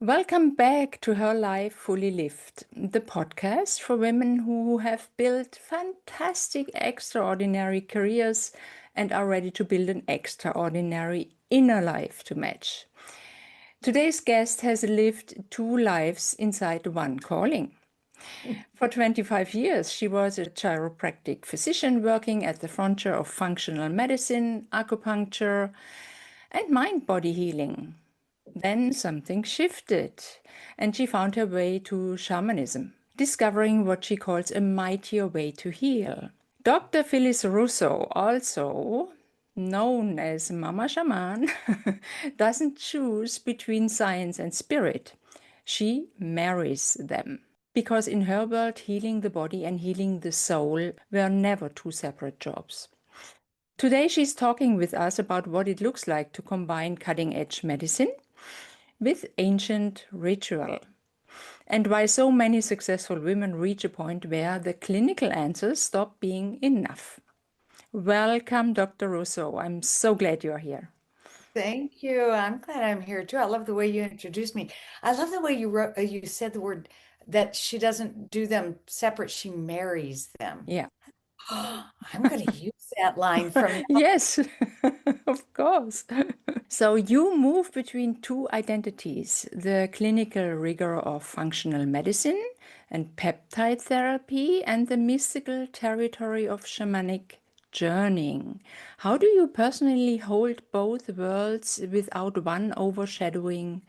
Welcome back to Her Life Fully Lived, the podcast for women who have built fantastic, extraordinary careers and are ready to build an extraordinary inner life to match. Today's guest has lived two lives inside one calling. For 25 years, she was a chiropractic physician working at the frontier of functional medicine, acupuncture, and mind body healing. Then something shifted, and she found her way to shamanism, discovering what she calls a mightier way to heal. Dr. Phyllis Russo, also known as Mama Shaman, doesn't choose between science and spirit. She marries them. Because in her world, healing the body and healing the soul were never two separate jobs. Today, she's talking with us about what it looks like to combine cutting edge medicine with ancient ritual, and why so many successful women reach a point where the clinical answers stop being enough. Welcome, Dr. Russo. I'm so glad you're here. Thank you. I'm glad I'm here too. I love the way you introduced me. I love the way you said the word that she doesn't do them separate, she marries them. Yeah. I'm going to use that line from now. Yes, of course. So you move between two identities, the clinical rigor of functional medicine and peptide therapy, and the mystical territory of shamanic journeying. How do you personally hold both worlds without one overshadowing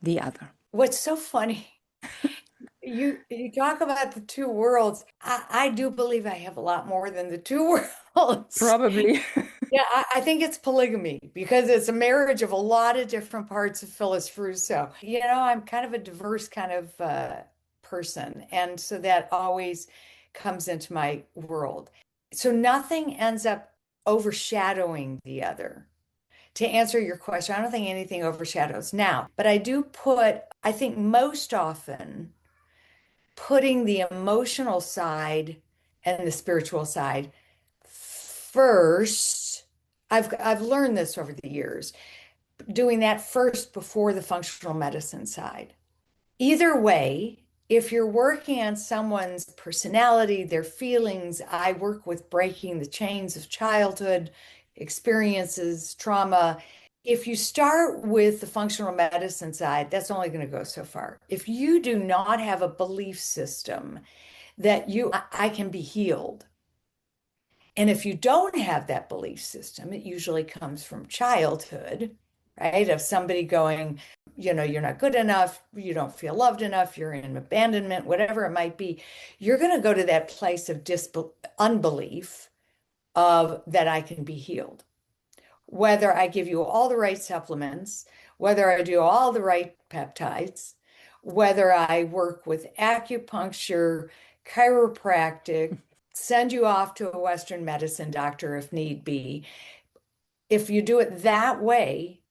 the other? What's so funny, you talk about the two worlds. I do believe I have a lot more than the two worlds. Probably. Yeah, I think it's polygamy because it's a marriage of a lot of different parts of Phyllis Russo. I'm kind of a diverse kind of person, and so that always comes into my world. So nothing ends up overshadowing the other. To answer your question, I don't think anything overshadows now, but I think most often, putting the emotional side and the spiritual side first. I've learned this over the years, doing that first before the functional medicine side. Either way, if you're working on someone's personality, their feelings, I work with breaking the chains of childhood experiences, trauma. If you start with the functional medicine side, that's only going to go so far. If you do not have a belief system that I can be healed, and if you don't have that belief system, it usually comes from childhood, right? Of somebody going, you're not good enough, you don't feel loved enough, you're in abandonment, whatever it might be. You're going to go to that place of unbelief of that I can be healed. Whether I give you all the right supplements, whether I do all the right peptides, whether I work with acupuncture, chiropractic, send you off to a Western medicine doctor if need be. If you do it that way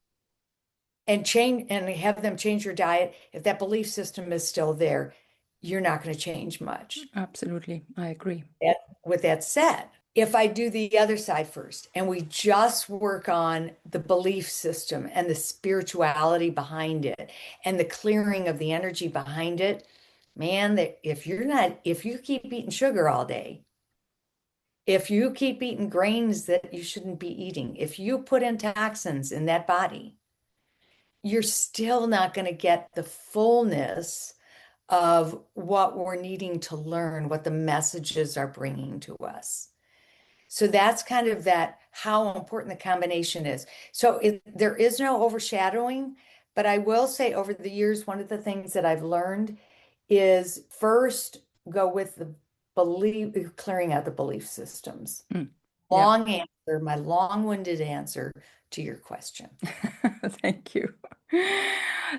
and have them change your diet, if that belief system is still there, you're not going to change much. Absolutely, I agree. With that said, if I do the other side first and we just work on the belief system and the spirituality behind it and the clearing of the energy behind it, man, that if you keep eating sugar all day, if you keep eating grains that you shouldn't be eating, if you put in toxins in that body, you're still not going to get the fullness of what we're needing to learn, what the messages are bringing to us. So that's kind of that how important the combination is. So there is no overshadowing, but I will say over the years, one of the things that I've learned is first go with the clearing out the belief systems. Mm. Yeah. Long answer, my long-winded answer to your question. Thank you.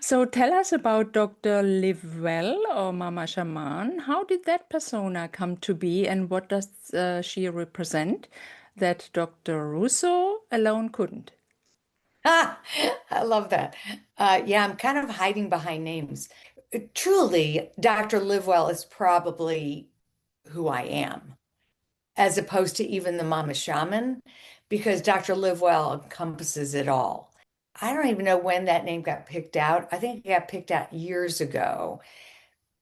So tell us about Dr. Livewell or Mama Shaman. How did that persona come to be and what does she represent that Dr. Russo alone couldn't? I love that. Yeah, I'm kind of hiding behind names. Truly, Dr. Livewell is probably who I am, as opposed to even the Mama Shaman, because Dr. Livewell encompasses it all. I don't even know when that name got picked out. I think it got picked out years ago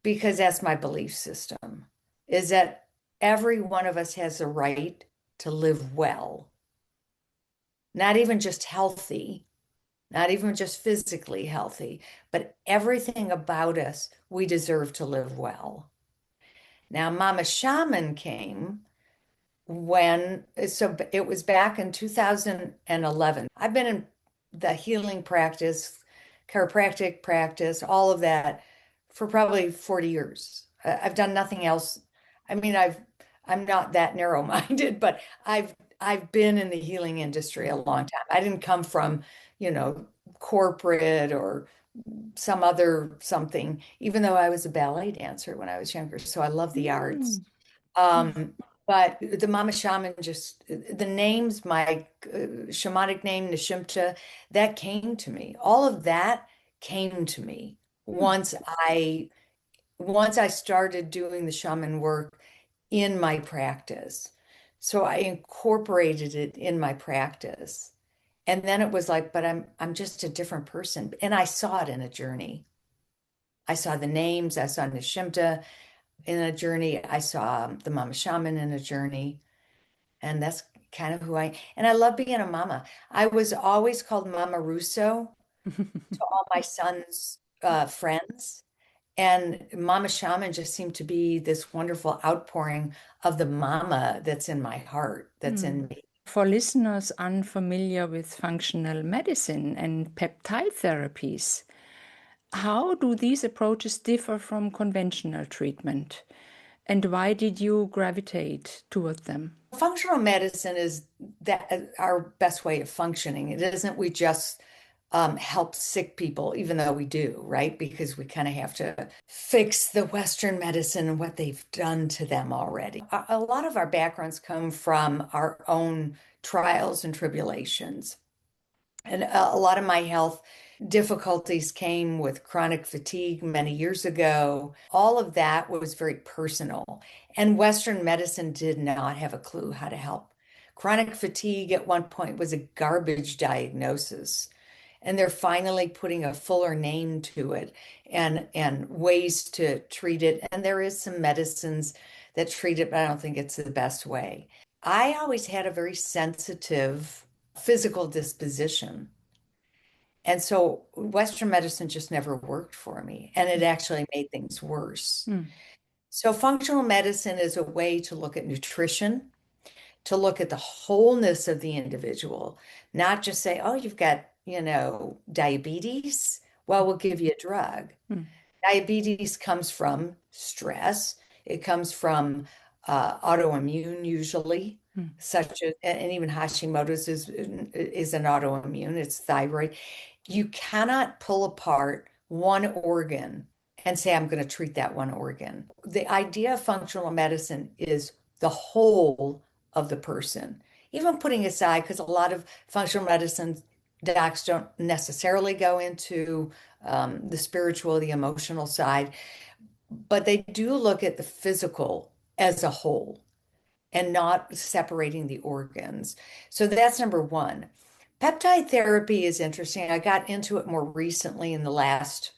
because that's my belief system, is that every one of us has the right to live well, not even just healthy, not even just physically healthy, but everything about us, we deserve to live well. Now, Mama Shaman came so it was back in 2011. I've been in the healing practice, chiropractic practice, all of that for probably 40 years. I've done nothing else. I mean, I'm not that narrow-minded, but I've been in the healing industry a long time. I didn't come from, you know, corporate or some other something, even though I was a ballet dancer when I was younger. So I love the arts. Mm. Um, but the Mama Shaman just, the names, my shamanic name, Nishimta, that came to me. All of that came to me Mm. once I started doing the shaman work in my practice. So I incorporated it in my practice. And then it was like, but I'm just a different person. And I saw it in a journey. I saw the names, I saw Nishimta in a journey. I saw the Mama Shaman in a journey, and that's kind of who and I love being a mama. I was always called Mama Russo to all my son's friends, and Mama Shaman just seemed to be this wonderful outpouring of the mama that's in my heart, that's Mm. in me. For listeners unfamiliar with functional medicine and peptide therapies, how do these approaches differ from conventional treatment? And why did you gravitate toward them? Functional medicine is that our best way of functioning. It isn't we just help sick people, even though we do, right? Because we kind of have to fix the Western medicine and what they've done to them already. A lot of our backgrounds come from our own trials and tribulations. And a lot of my health difficulties came with chronic fatigue many years ago. All of that was very personal. And Western medicine did not have a clue how to help. Chronic fatigue at one point was a garbage diagnosis. And they're finally putting a fuller name to it and ways to treat it. And there is some medicines that treat it, but I don't think it's the best way. I always had a very sensitive physical disposition. And so Western medicine just never worked for me, and it actually made things worse. Mm. So functional medicine is a way to look at nutrition, to look at the wholeness of the individual, not just say, oh, you've got, diabetes. Well, we'll give you a drug. Mm. Diabetes comes from stress. It comes from autoimmune usually, Mm. such as, and even Hashimoto's is an autoimmune. It's thyroid. You cannot pull apart one organ and say, I'm going to treat that one organ. The idea of functional medicine is the whole of the person, even putting aside, because a lot of functional medicine docs don't necessarily go into the spiritual, the emotional side, but they do look at the physical as a whole and not separating the organs. So that's number one. Peptide therapy is interesting. I got into it more recently in the last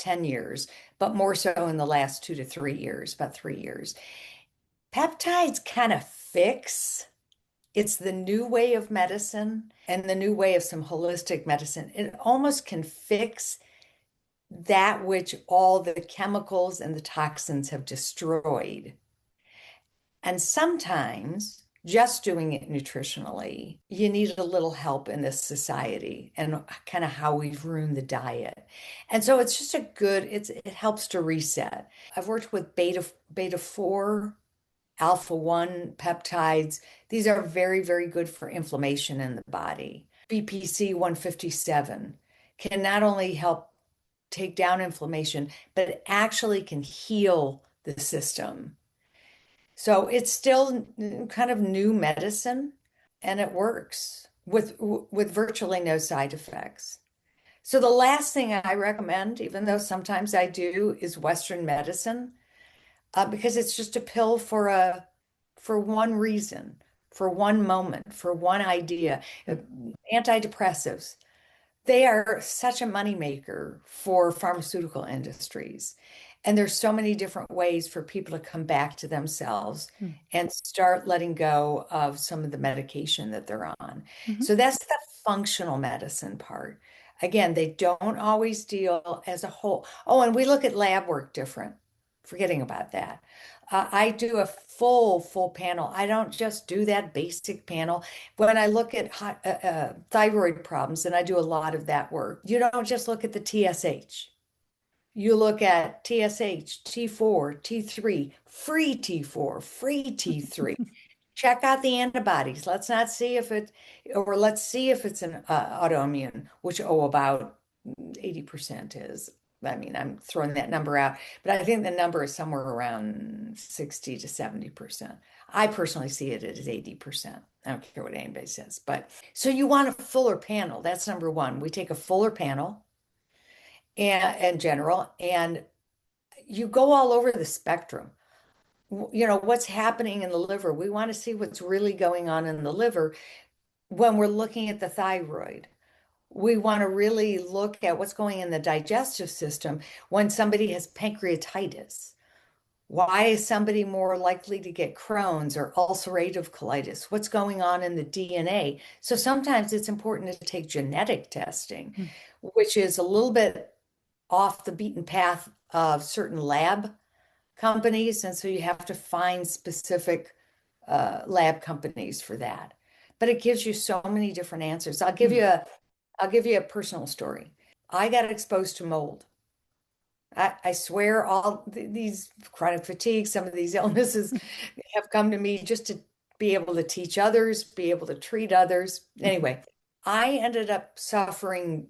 10 years, but more so in the last 2 to 3 years, about 3 years. Peptides kind of fix. It's the new way of medicine and the new way of some holistic medicine. It almost can fix that which all the chemicals and the toxins have destroyed. And sometimes just doing it nutritionally, you need a little help in this society and kind of how we've ruined the diet. And so it's just it helps to reset. I've worked with beta 4, alpha 1 peptides. These are very, very good for inflammation in the body. BPC 157 can not only help take down inflammation, but it actually can heal the system. So it's still kind of new medicine and it works with virtually no side effects. So the last thing I recommend, even though sometimes I do, is Western medicine, because it's just a pill for one reason, for one moment, for one idea. Antidepressives. They are such a moneymaker for pharmaceutical industries. And there's so many different ways for people to come back to themselves Mm. and start letting go of some of the medication that they're on. Mhm. So that's the functional medicine part. Again, they don't always deal as a whole. Oh, and we look at lab work different, forgetting about that. I do a full panel. I don't just do that basic panel. When I look at thyroid problems, and I do a lot of that work, you don't just look at the TSH. You look at TSH, T4, T3, free T4, free T3. Check out the antibodies. Let's not see if it, or let's see if it's an autoimmune, which, about 80% is. I mean, I'm throwing that number out, but I think the number is somewhere around 60 to 70%. I personally see it as 80%. I don't care what anybody says. But so you want a fuller panel. That's number one. We take a fuller panel and in general, and you go all over the spectrum. What's happening in the liver. We want to see what's really going on in the liver when we're looking at the thyroid. We want to really look at what's going in the digestive system when somebody has pancreatitis. Why is somebody more likely to get Crohn's or ulcerative colitis? What's going on in the DNA? So sometimes it's important to take genetic testing, Mm. which is a little bit off the beaten path of certain lab companies. And so you have to find specific lab companies for that. But it gives you so many different answers. Mm. I'll give you a personal story. I got exposed to mold. I swear these chronic fatigue, some of these illnesses have come to me just to be able to teach others, be able to treat others. Anyway, I ended up suffering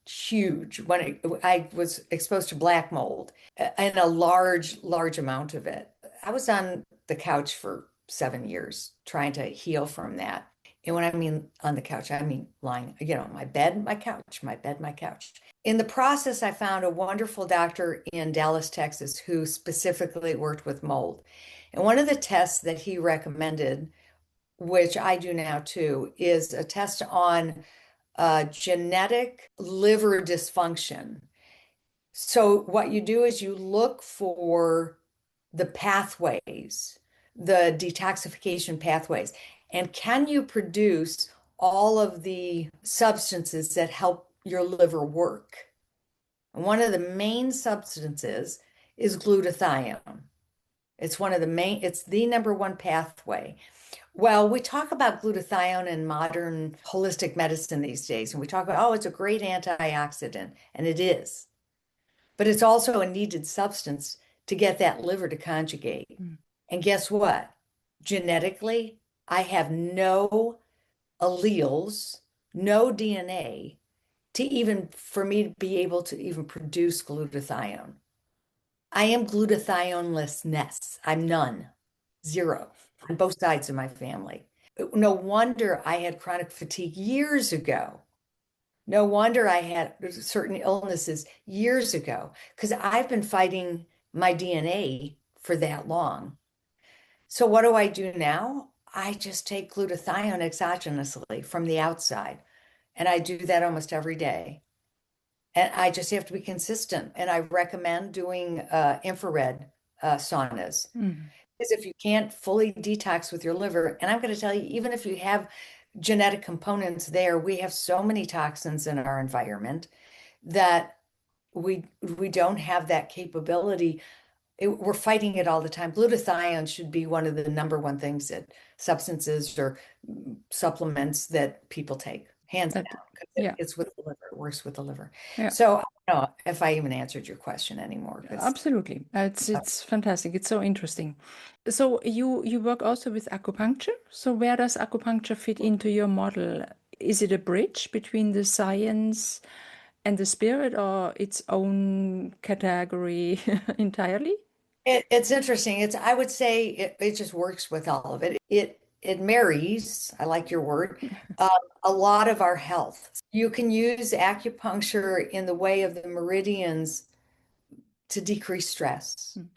huge when I was exposed to black mold and a large amount of it. I was on the couch for 7 years trying to heal from that. And when I mean on the couch, I mean lying, my bed, my couch, my bed, my couch. In the process, I found a wonderful doctor in Dallas, Texas, who specifically worked with mold. And one of the tests that he recommended, which I do now too, is a test on genetic liver dysfunction. So what you do is you look for the pathways, the detoxification pathways, and can you produce all of the substances that help your liver work? And one of the main substances is glutathione. It's the number one pathway. Well, we talk about glutathione in modern holistic medicine these days, and we talk about, oh, it's a great antioxidant, and it is. But it's also a needed substance to get that liver to conjugate. Mm. And guess what? Genetically, I have no alleles, no DNA for me to be able to even produce glutathione. I am glutathionelessness. I'm none, zero on both sides of my family. No wonder I had chronic fatigue years ago. No wonder I had certain illnesses years ago because I've been fighting my DNA for that long. So what do I do now? I just take glutathione exogenously from the outside, and I do that almost every day. And I just have to be consistent. And I recommend doing infrared saunas. Mm. Because if you can't fully detox with your liver, and I'm going to tell you, even if you have genetic components there, we have so many toxins in our environment that we don't have that capability. We're fighting it all the time. Glutathione should be one of the number one things that substances or supplements that people take, hands down, That, because yeah, it's with the liver, it works with the liver. yeah, So I don't know if I even answered your question anymore, because absolutely. It's fantastic. It's so interesting. So you work also with acupuncture. So where does acupuncture fit into your model? Is it a bridge between the science and the spirit, or its own category entirely? it's interesting. I would say it just works with all of it. It marries, I like your word, um, a lot of our health. You can use acupuncture in the way of the meridians to decrease stress. Mm.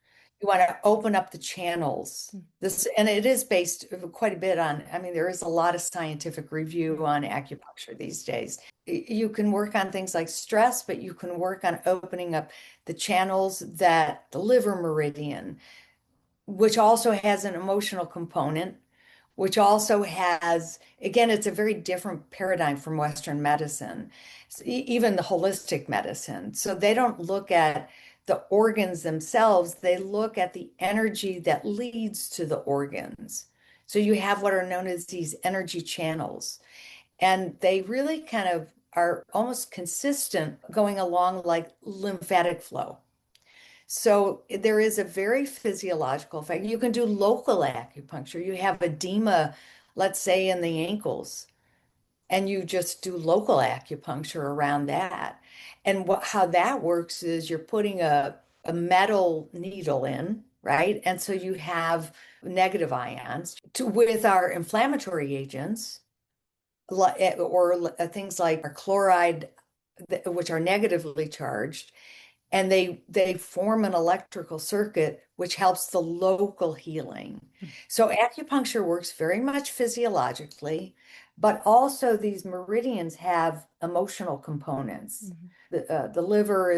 You want to open up the channels. Mm. And it is based quite a bit on, I mean, there is a lot of scientific review on acupuncture these days. You can work on things like stress, but you can work on opening up the channels that the liver meridian, which also has an emotional component, which also has, again, it's a very different paradigm from Western medicine, even the holistic medicine. So they don't look at the organs themselves, they look at the energy that leads to the organs. So you have what are known as these energy channels, and they really kind of are almost consistent going along like lymphatic flow. So there is a very physiological effect. You can do local acupuncture. You have edema, let's say in the ankles, and you just do local acupuncture around that. And how that works is you're putting a metal needle in, right? And so you have negative ions with our inflammatory agents, or things like our chloride, which are negatively charged, and they form an electrical circuit which helps the local healing. So acupuncture works very much physiologically, but also these meridians have emotional components. Mhm. The liver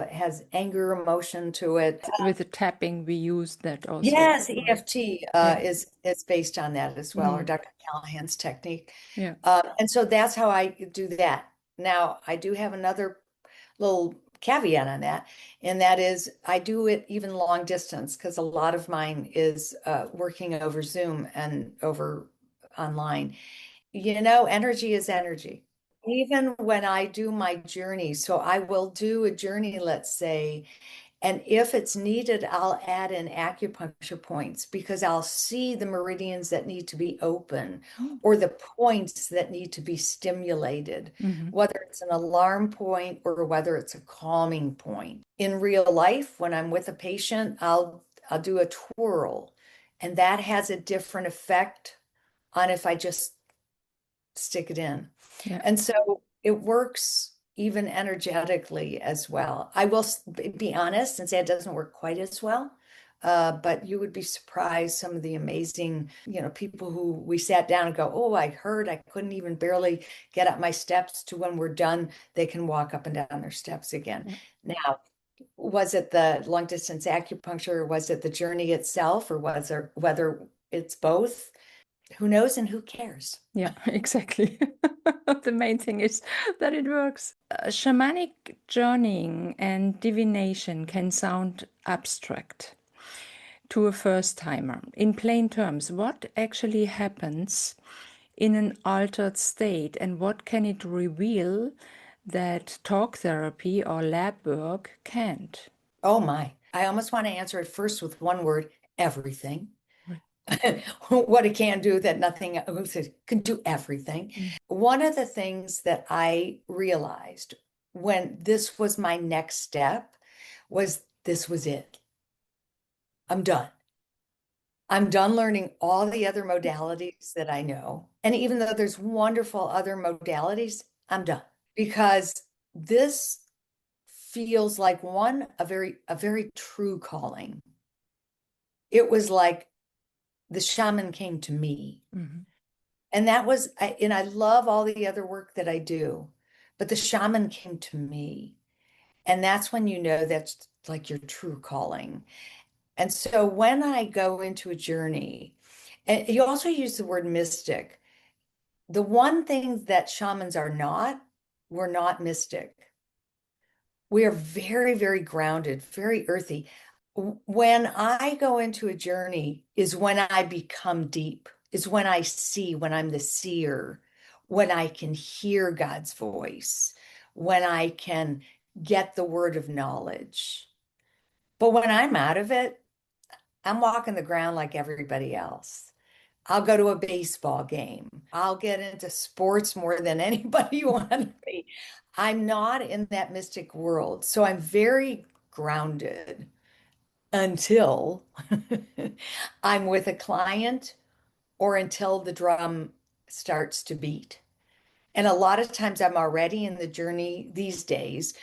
has anger emotion to it. With the tapping, we use that also. Yes, EFT Yeah. is based on that as well, or Mm. Dr. Callahan's technique. Yeah. And so that's how I do that. Now, I do have another little caveat on that, and that is I do it even long distance because a lot of mine is working over Zoom and over online. Energy is energy. Even when I do my journey, so I will do a journey, let's say, and if it's needed, I'll add in acupuncture points because I'll see the meridians that need to be open Mm. or the points that need to be stimulated, Mhm. whether it's an alarm point or whether it's a calming point. In real life, when I'm with a patient, I'll do a twirl, and that has a different effect on if I just stick it in. Yeah. And so it works even energetically as well. I will be honest and say it doesn't work quite as well. But you would be surprised some of the amazing, people who we sat down and go, oh, I heard I couldn't even barely get up my steps to when we're done, they can walk up and down their steps again. Yeah. Now, was it the long distance acupuncture, or was it the journey itself, or whether it's both? Who knows and who cares? Yeah, exactly. The main thing is that it works. Shamanic journeying and divination can sound abstract to a first timer. In plain terms, what actually happens in an altered state and what can it reveal that talk therapy or lab work can't? Oh my. I almost want to answer it first with one word, everything. Right. What it can do that nothing else can do everything. Mm. One of the things that I realized when this was my next step was this was it. I'm done. I'm done learning all the other modalities that I know. And even though there's wonderful other modalities, I'm done because this feels like a very true calling. It was like the shaman came to me. Mhm. And and I love all the other work that I do, but the shaman came to me. And that's when you know that's like your true calling. And so when I go into a journey, and you also use the word mystic, the one thing that shamans are not, we're not mystic. We are very, very grounded, very earthy. When I go into a journey is when I become deep, is when I see, when I'm the seer, when I can hear God's voice, when I can get the word of knowledge. But when I'm out of it, I'm walking the ground like everybody else. I'll go to a baseball game. I'll get into sports more than anybody want to be. I'm not in that mystic world. So I'm very grounded until I'm with a client or until the drum starts to beat. And a lot of times I'm already in the journey these days,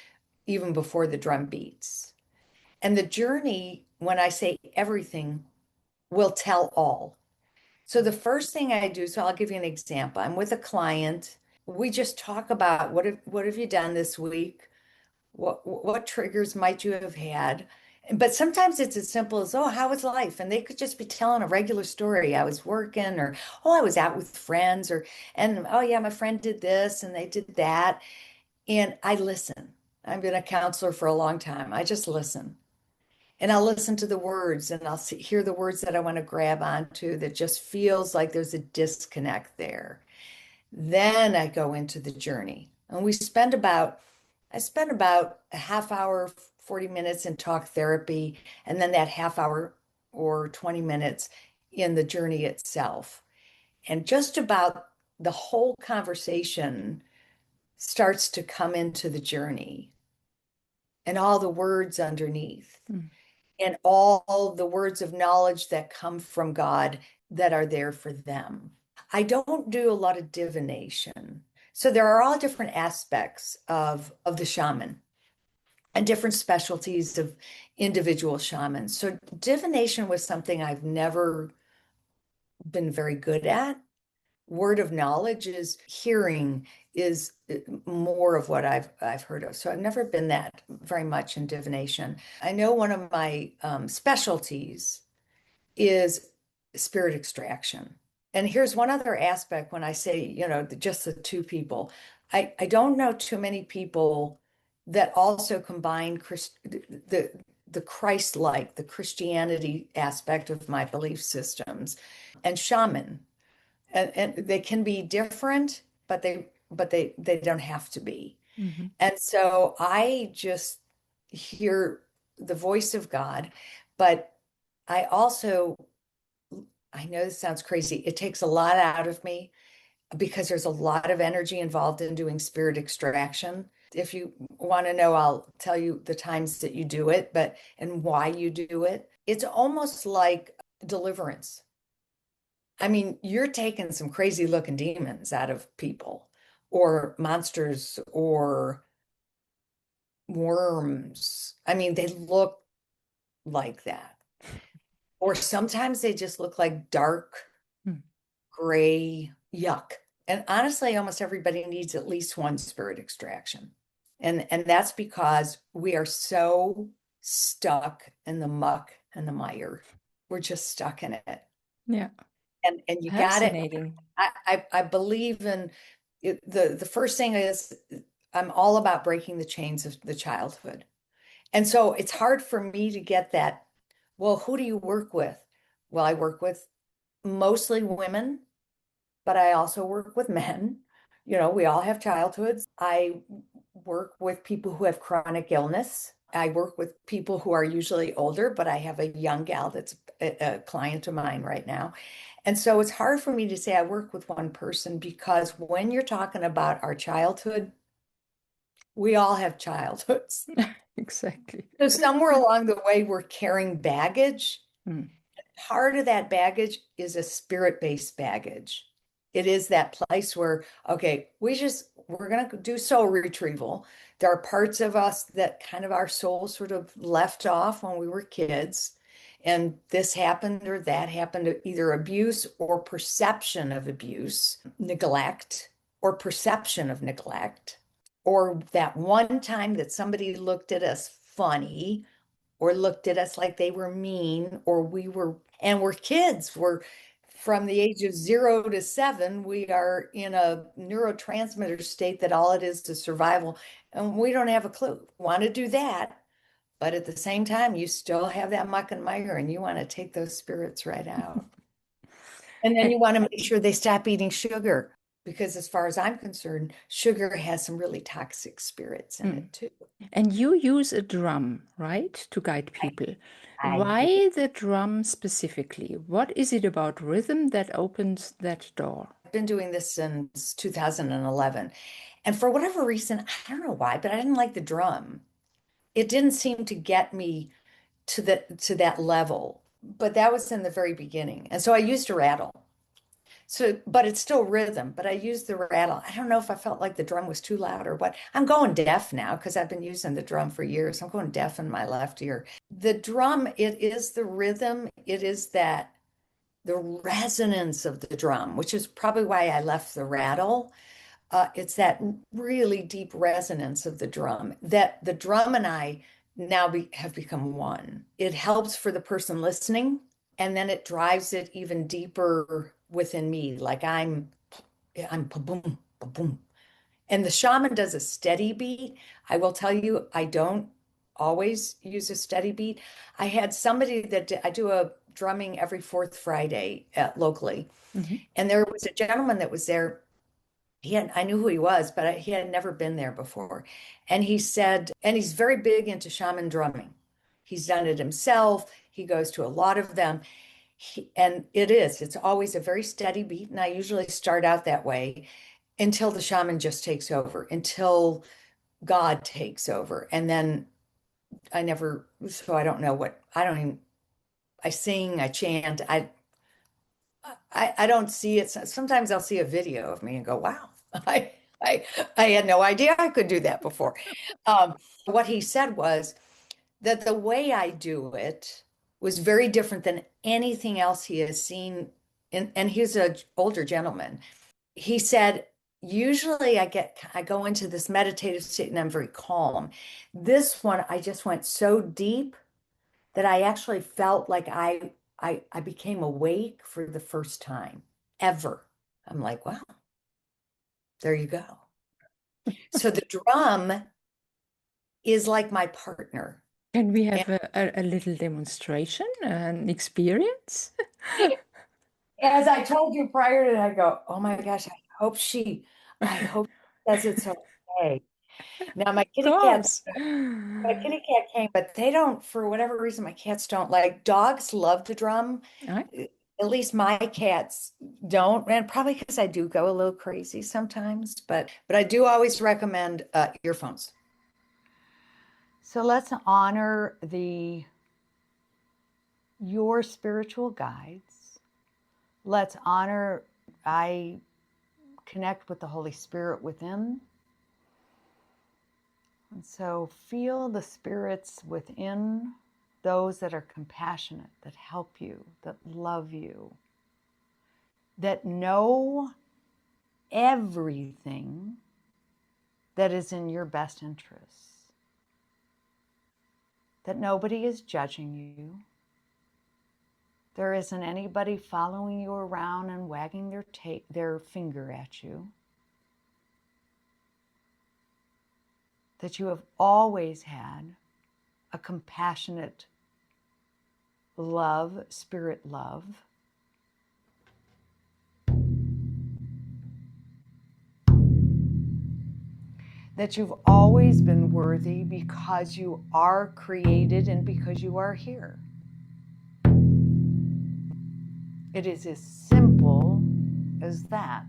even before the drum beats. And the journey, when I say everything, will tell all. So the first thing I do, so I'll give you an example. I'm with a client. we just talk about what have you done this week? What triggers might you have had? But sometimes it's as simple as, oh, how was life? And they could just be telling a regular story. I was working, or oh, I was out with friends, or and oh yeah, my friend did this and they did that. And I listen. I've been a counselor for a long time. I just listen. And I'll listen to the words and hear the words that I want to grab onto that just feels like there's a disconnect there. Then I go into the journey. And I spend about a half hour, 40 minutes in talk therapy, and then that half hour or 20 minutes in the journey itself. And just about the whole conversation starts to come into the journey and all the words underneath Mm. and all the words of knowledge that come from God that are there for them. I don't do a lot of divination. So there are all different aspects of the shaman and different specialties of individual shamans. So divination was something I've never been very good at. Word of knowledge is hearing is more of what I've heard of. So I've never been that very much in divination. I know one of my specialties is spirit extraction. And here's one other aspect when I say, just the two people. I don't know too many people that also combine the Christ-like, the Christianity aspect of my belief systems and shaman. And they can be different, but they don't have to be. Mhm. And so I just hear the voice of God, but I also I know this sounds crazy. It takes a lot out of me because there's a lot of energy involved in doing spirit extraction. If you want to know, I'll tell you the times that you do it, but and why you do it. It's almost like deliverance. I mean, you're taking some crazy looking demons out of people or monsters or worms. I mean, they look like that. Or sometimes they just look like dark Mm. gray yuck. And honestly, almost everybody needs at least one spirit extraction. And that's because we are so stuck in the muck and the mire. We're just stuck in it. Yeah, And you got it. fascinating. I believe in it, the first thing is I'm all about breaking the chains of the childhood. And so it's hard for me to get that. Well, who do you work with? Well, I work with mostly women, but I also work with men. We all have childhoods. I work with people who have chronic illness. I work with people who are usually older, but I have a young gal that's a client of mine right now. And so it's hard for me to say I work with one person because when you're talking about our childhood, we all have childhoods. Exactly. So somewhere along the way, we're carrying baggage. Mm. Part of that baggage is a spirit-based baggage. It is that place where, okay, we're going to do soul retrieval. There are parts of us that kind of our soul sort of left off when we were kids. And this happened or that happened, either abuse or perception of abuse, neglect or perception of neglect, or that one time that somebody looked at us funny or looked at us like they were mean, or we're kids. We're from the age of 0 to 7, we are in a neurotransmitter state that all it is survival, and we don't have a clue. Want to do that, but at the same time, you still have that muck and mire, and you want to take those spirits right out. And then And, you want to make sure they stop eating sugar, because as far as I'm concerned, sugar has some really toxic spirits in mm. it too. And you use a drum, right, to guide people. I do. Why the drum specifically? What is it about rhythm that opens that door? I've been doing this since 2011. And for whatever reason, I don't know why, but I didn't like the drum. It didn't seem to get me to that level. But that was in the very beginning. And so I used a rattle. So, but it's still rhythm, but I used the rattle. I don't know if I felt like the drum was too loud or what. I'm going deaf now because I've been using the drum for years. I'm going deaf in my left ear. The drum, it is the rhythm. It is that the resonance of the drum, which is probably why I left the rattle. It's that really deep resonance of the drum that the drum and I now have become one. It helps for the person listening, and then it drives it even deeper within me. Like I'm boom, boom. And the shaman does a steady beat. I will tell you, I don't always use a steady beat. I had somebody I do a drumming every fourth Friday locally. Mhm. And there was a gentleman that was there. I knew who he was, but he had never been there before. And he said, and he's very big into shaman drumming. He's done it himself. He goes to a lot of them. And it's always a very steady beat. And I usually start out that way until the shaman just takes over, until God takes over. And then so I don't know I don't even, I sing, I chant, I don't see it. Sometimes I'll see a video of me and go, wow, I, I had no idea I could do that before. Um, what he said was that the way I do it was very different than anything else he has seen. And he's an older gentleman. He said, usually I go into this meditative state and I'm very calm. This one, I just went so deep that I actually felt like I became awake for the first time ever. I'm like, wow, there you go. So the drum is like my partner. Can we And have a little demonstration, an experience? as I told you prior to, I go, oh my gosh, I hope she says it's okay. Now Of course. my kitty cat came, but they don't, for whatever reason, my cats don't like. Dogs love the drum. Right. At least my cats don't, and probably because I do go a little crazy sometimes, but I do always recommend earphones. So let's honor your spiritual guides. Let's honor, I connect with the Holy Spirit within. And so feel the spirits within, those that are compassionate, that help you, that love you, that know everything that is in your best interests, that nobody is judging you. There isn't anybody following you around and wagging their finger at you. That you have always had a compassionate love, spirit love. That you've always been worthy because you are created and because you are here. It is as simple as that.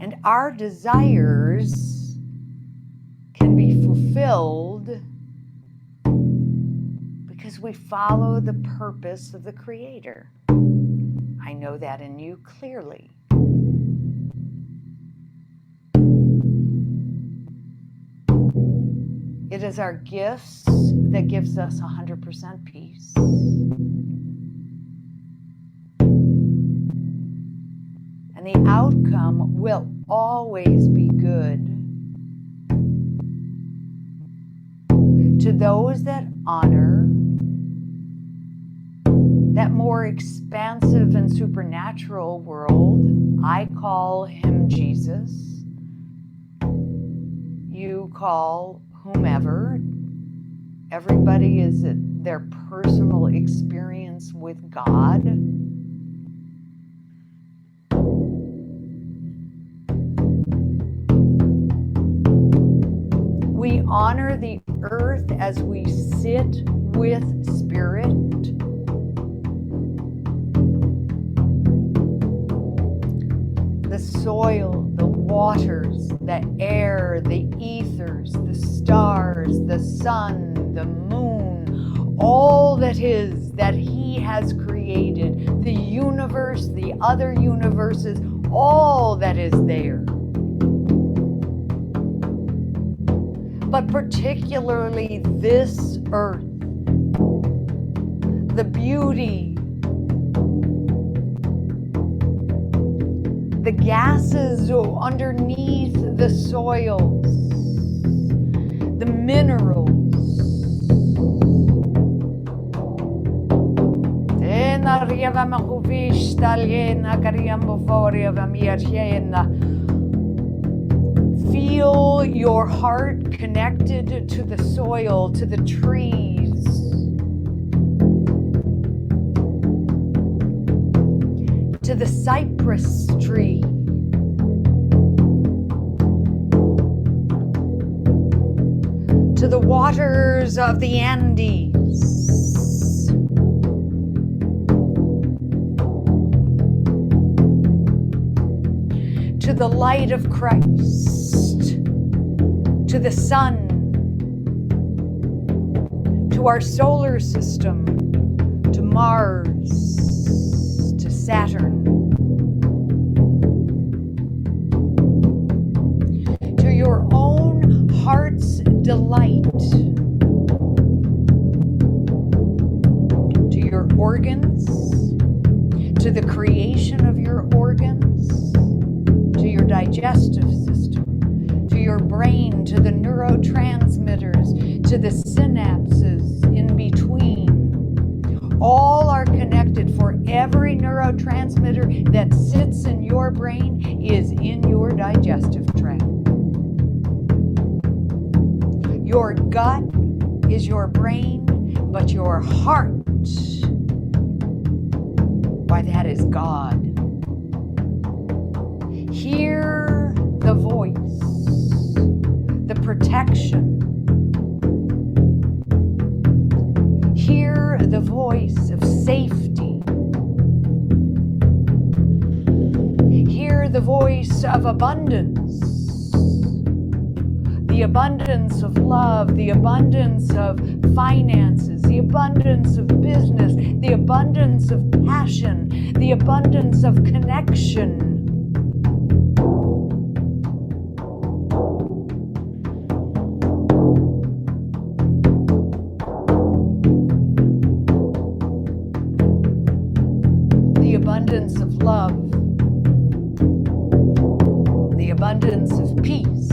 And our desires can be fulfilled because we follow the purpose of the Creator. I know that in you clearly. It is our gifts that gives us 100% peace. And the outcome will always be good to those that honor that more expansive and supernatural world. I call him Jesus. You call whomever. Everybody is at their personal experience with God. We honor the earth as we sit with spirit. The soil, the waters, the air, the ethers, the stars, the sun, the moon, all that is that he has created, the universe, the other universes, all that is there. But particularly this earth, the beauty, the gases underneath the soils, the minerals. Feel your heart connected to the soil, to the trees. To the cypress tree. To the waters of the Andes. To the light of Christ, to the sun, to our solar system, to Mars, to Saturn, to your own heart's delight, to your organs, to the creation of your organs, to your digestive system, to your brain, to the neurotransmitters, to the synapses in between. All are connected, for every neurotransmitter that sits in your brain is in your digestive tract. Your gut is your brain, but your heart, why, that is God. Hear the voice, the protection. Hear the voice of safety. Hear the voice of abundance. The abundance of love, the abundance of finances, the abundance of business, the abundance of passion, the abundance of connection. The abundance of love, the abundance of peace.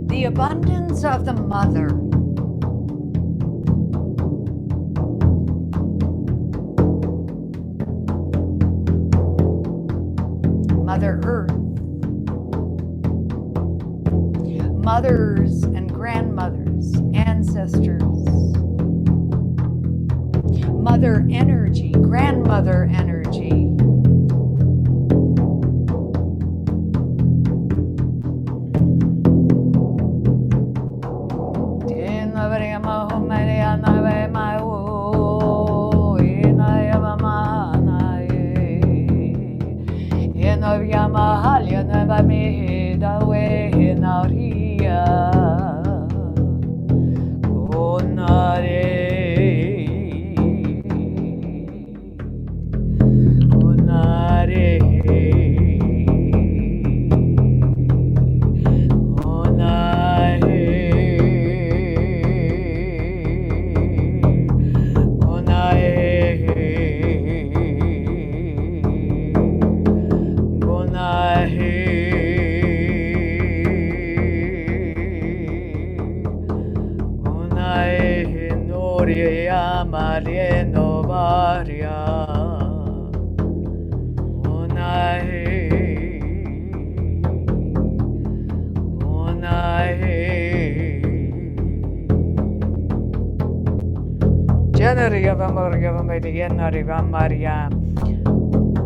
The abundance of the mother. Mother Earth. Mothers and grandmothers, ancestors. Mother energy, grandmother energy.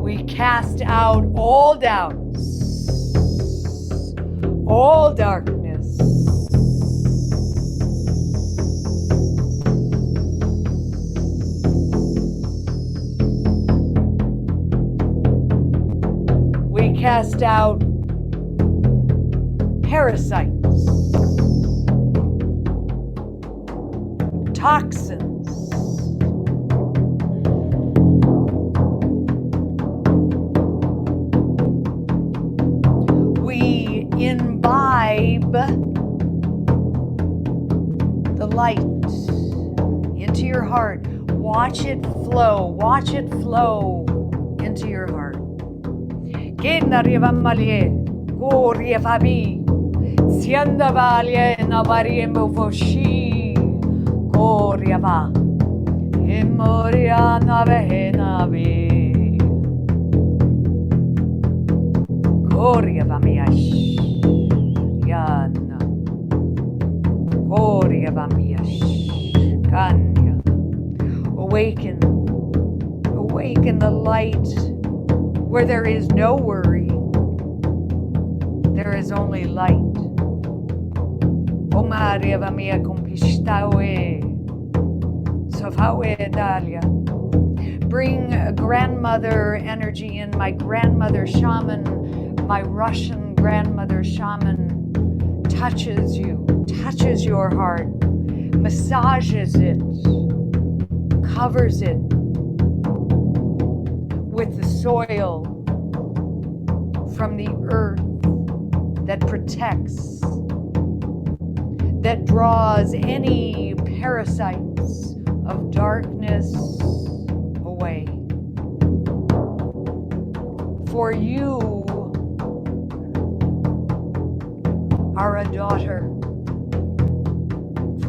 We cast out all doubts, all darkness. We cast out parasites, toxins. We imbibe into your heart. Watch it flow. Watch it flow into your heart. Awaken, awaken the light where there is no worry, there is only light. Bring grandmother energy in. My grandmother shaman, my Russian grandmother shaman touches you, touches your heart, massages it, covers it with the soil from the earth that protects, that draws any parasites of darkness away. For you are a daughter.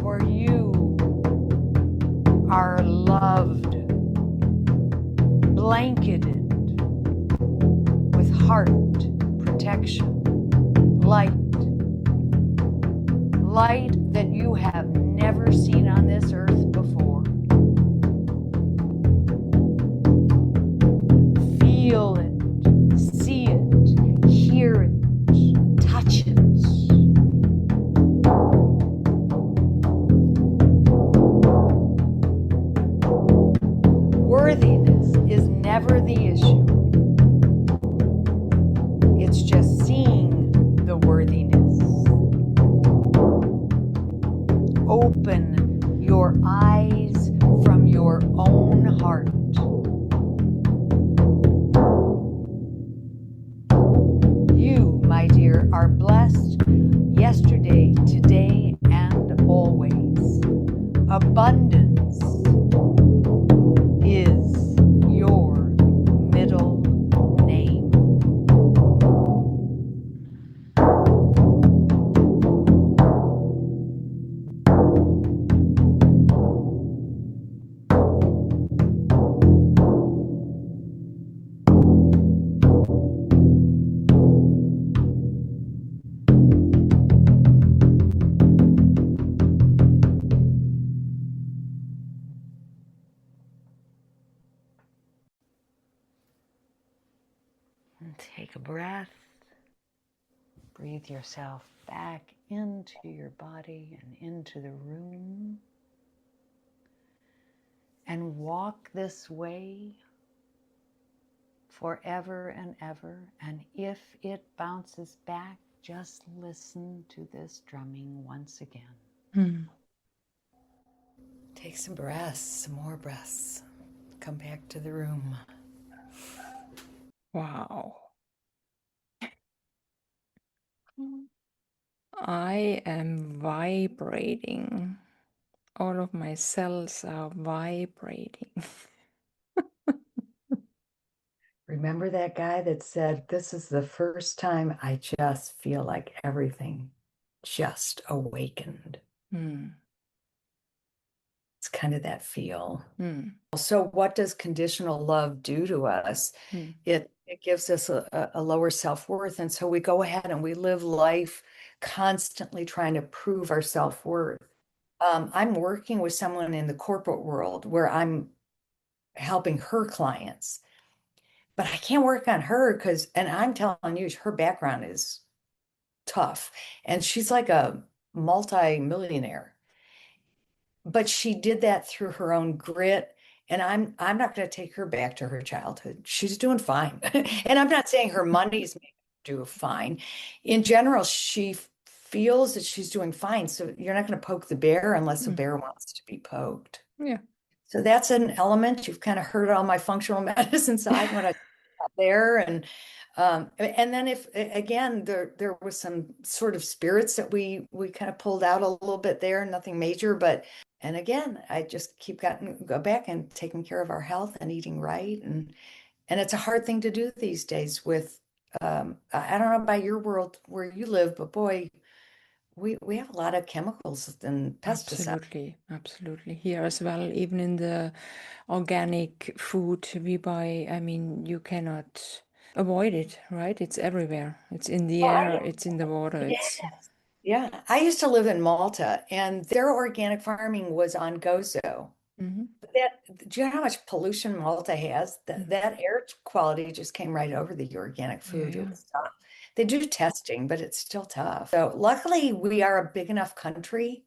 For you are loved, blanketed with heart protection, light, light that you have never seen on this earth before. Feel it, see it, hear it, touch it. Worthiness is never the issue. It's just seeing the worthiness. Open your eyes from your own heart. You, my dear, are blessed yesterday, today, and always. Abundance is your middle name. And take a breath. Breathe yourself back into your body and into the room. And walk this way forever and ever. And if it bounces back, just listen to this drumming once again. Take some breaths, some more breaths. Come back to the room. Wow. I am vibrating. All of my cells are vibrating. Remember that guy that said, "This is the first time I just feel like everything just awakened." It's kind of that feel. So what does conditional love do to us? It gives us a lower self-worth. And so we go ahead and we live life constantly trying to prove our self-worth. I'm working with someone in the corporate world where I'm helping her clients. But I can't work on her because, and I'm telling you, her background is tough. And she's like a multi-millionaire. But she did that through her own grit. And I'm not going to take her back to her childhood. She's doing fine. And I'm not saying her money's do fine. In general, she feels that she's doing fine. So you're not going to poke the bear unless the bear wants to be poked. Yeah. So that's an element. You've kind of heard on my functional medicine side when I got there. And then if again there was some sort of spirits that we kind of pulled out a little bit there, nothing major, but And again, I just go back and taking care of our health and eating right. And it's a hard thing to do these days with, I don't know about your world where you live, but boy, we have a lot of chemicals and pesticides. Absolutely, absolutely. Here as well, even in the organic food we buy, I mean, you cannot avoid it, right? It's everywhere. It's in the Oh, air, it's in the water, yeah, it's yeah. I used to live in Malta, and their organic farming was on Gozo. Mhm. Do you know how much pollution Malta has? Mm. That air quality just came right over the organic Yeah, food. It yeah. was tough. They do testing, but it's still tough. So luckily, we are a big enough country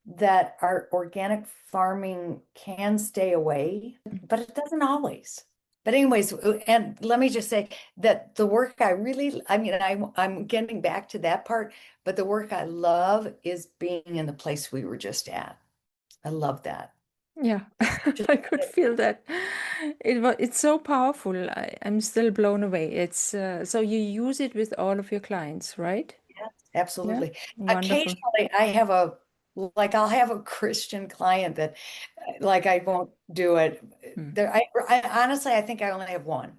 that our organic farming can stay away, but it doesn't always. But anyways, and let me just say that the work I mean, I'm getting back to that part, but the work I love is being in the place we were just at. I love that. Yeah, Just I could feel that. It's so powerful. I'm still blown away. It's so you use it with all of your clients, right? Yeah. absolutely. Wonderful. Occasionally, I'll have a Christian client that, like, I won't do it. Mm. I honestly, I think I only have one,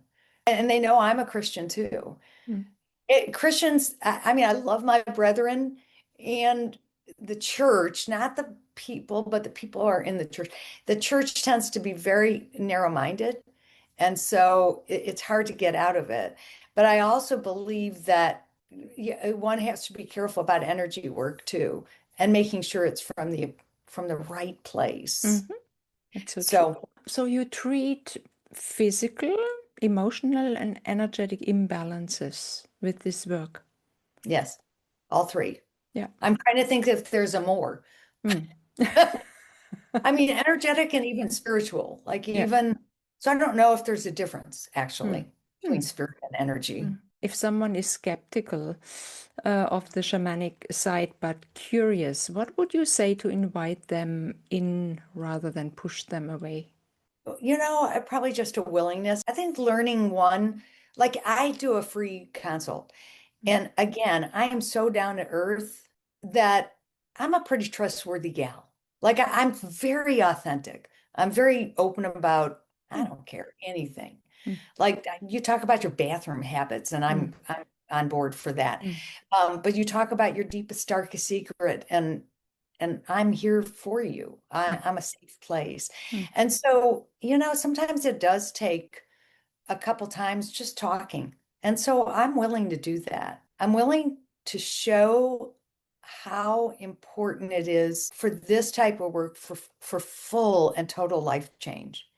and they know I'm a Christian too. Mm. Christians, I mean, I love my brethren and the church, not the people, but the people who are in the church. The church tends to be very narrow-minded, and so it's hard to get out of it. But I also believe that one has to be careful about energy work too, and making sure it's from the right place. Mhm. It's so true. So So you treat physical, emotional, and energetic imbalances with this work. yes, all three. Yeah. I'm trying to think if there's a more. Mm. I mean, energetic and even spiritual, like Yeah. even, so I don't know if there's a difference Mm. actually between Mm. spirit and energy. Mm. If someone is skeptical of the shamanic side but curious, what would you say to invite them in rather than push them away? Probably just a willingness. I think learning like I do a free consult. And again, I am so down to earth that I'm a pretty trustworthy gal. Like I'm very authentic. I'm very open about, I Mm. don't care anything. Mm. Like you talk about your bathroom habits, and Mm. I'm on board for that. Mm. But you talk about your deepest, darkest secret, and I'm here for you. Yeah. I'm a safe place. Mm. And so, sometimes it does take a couple times just talking. And so I'm willing to do that. I'm willing to show how important it is for this type of work for full and total life change.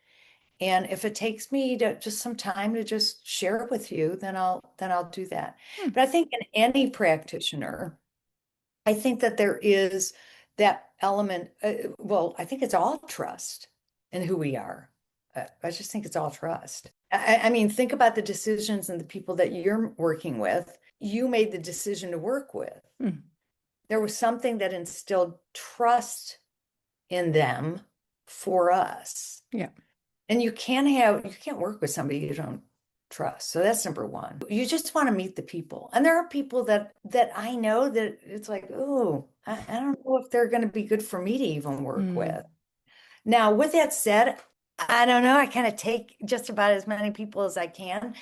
And if it takes me to just some time to just share it with you, then I'll do that. Mm. But I think in any practitioner, I think that there is that element. Well, I think it's all trust in who we are. I just think it's all trust. I mean, think about the decisions and the people that you're working with. You made the decision to work with. Mm. There was something that instilled trust in them for us. Yeah. And you can't work with somebody you don't trust. So that's number one. You just want to meet the people. And there are people that I know that it's like, oh, I don't know if they're going to be good for me to even work Mm. with. Now, with that said, I don't know. I kind of take just about as many people as I can.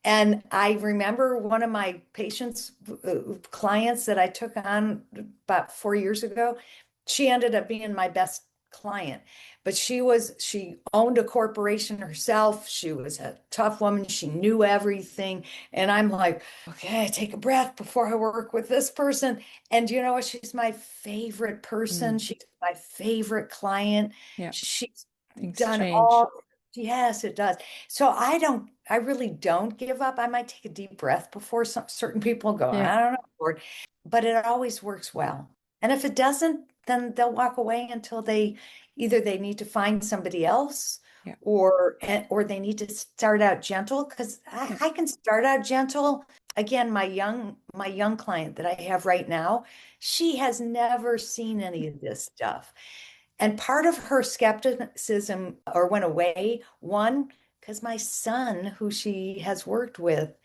And I remember one of my patients, clients that I took on about 4 years ago, she ended up being my best client. But she owned a corporation herself. She was a tough woman. She knew everything. And I'm like, okay, take a breath before I work with this person. And you know what? She's my favorite person. Mm. She's my favorite client. Yeah. She's Things done change. all, yes, it does. So I really don't give up. I might take a deep breath before certain people go, Yeah. I don't know, Lord, but it always works well. And if it doesn't, then they'll walk away until either they need to find somebody else Yeah. or they need to start out gentle because Yeah. I can start out gentle. Again, my young client that I have right now, she has never seen any of this stuff. And part of her skepticism or went away, one, because my son, who she has worked with,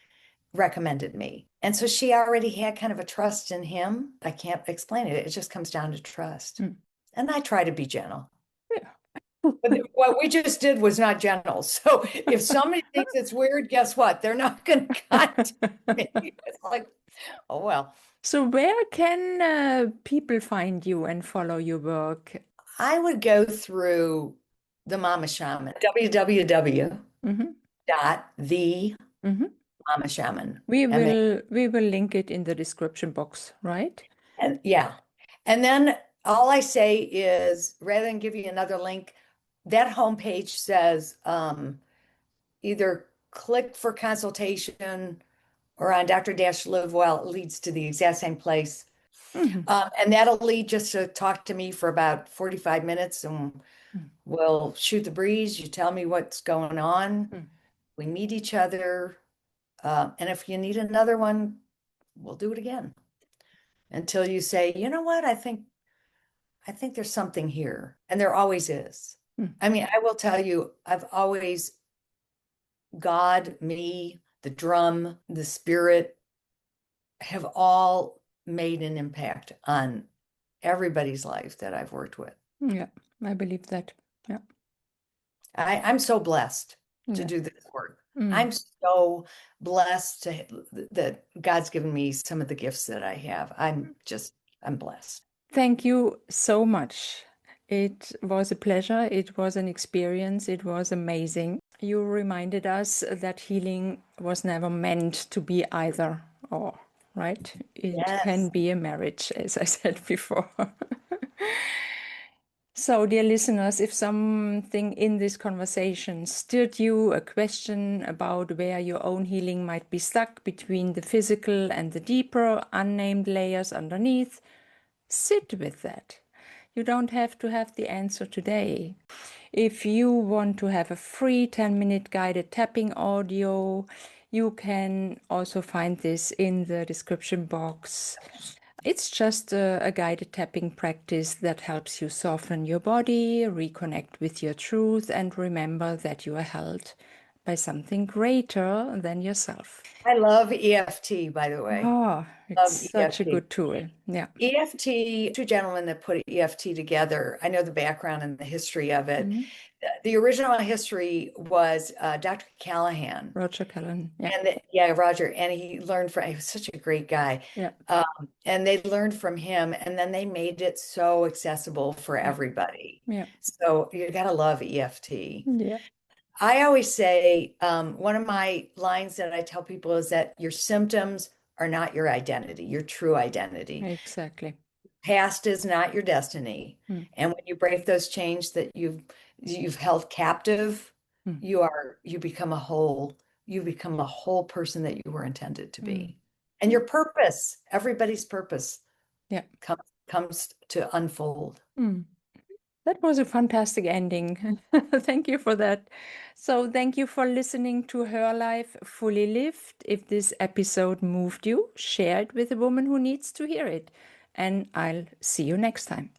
recommended me. And so she already had kind of a trust in him. I can't explain it. It just comes down to trust. Mm. And I try to be gentle. Yeah. But what we just did was not gentle. So if somebody thinks it's weird, guess what? They're not going to contact me. It's like, oh, well. So where can people find you and follow your work? I would go through the Mama Shaman, www.themamashaman. Hmm. And they, We will link it in the description box, right? and yeah. And then all I say is rather than give you another link, that homepage says either click for consultation or on Dr-Livewell, it leads to the exact same place. Hmm. And that'll lead just to talk to me for about 45 minutes and we'll shoot the breeze. You tell me what's going on. Mm. We meet each other. And if you need another one, we'll do it again until you say, you know what, I think there's something here. And there always is. Mm. I mean, I will tell you, I've always, God, me, the drum, the spirit have all made an impact on everybody's life that I've worked with. Yeah, I believe that. Yeah. I'm so blessed to Yeah. do this work. Mm. I'm so blessed that God's given me some of the gifts that I have. I'm blessed. Thank you so much. It was a pleasure. It was an experience. It was amazing. You reminded us that healing was never meant to be either or, right? It can Yes. be a marriage, as I said before. So, dear listeners, if something in this conversation stirred you a question about where your own healing might be stuck between the physical and the deeper, unnamed layers underneath, sit with that. You don't have to have the answer today. If you want to have a free 10-minute guided tapping audio, you can also find this in the description box. It's just a guided tapping practice that helps you soften your body, reconnect with your truth, and remember that you are held by something greater than yourself. I love EFT, by the way. Oh, it's Love such a EFT. good tool. Yeah. EFT, two gentlemen that put EFT together. I know the background and the history of it. Mhm. The original history was Dr. Callahan. Roger Cullen. Yeah. And yeah, Roger. And he learned from, he was such a great guy. Yeah. And they learned from him. And then they made it so accessible for Yeah. everybody. Yeah. So you got to love EFT. Yeah. I always say one of my lines that I tell people is that your symptoms are not your identity, your true identity. Exactly. Past is not your destiny. Mm. And when you break those chains that you've held captive, Mm. you become a whole person that you were intended to be. Mm. And your purpose, everybody's purpose, Yeah. comes to unfold. Mm. That was a fantastic ending. Thank you for that. So, thank you for listening to Her Life Fully Lived. If this episode moved you, share it with a woman who needs to hear it. And I'll see you next time.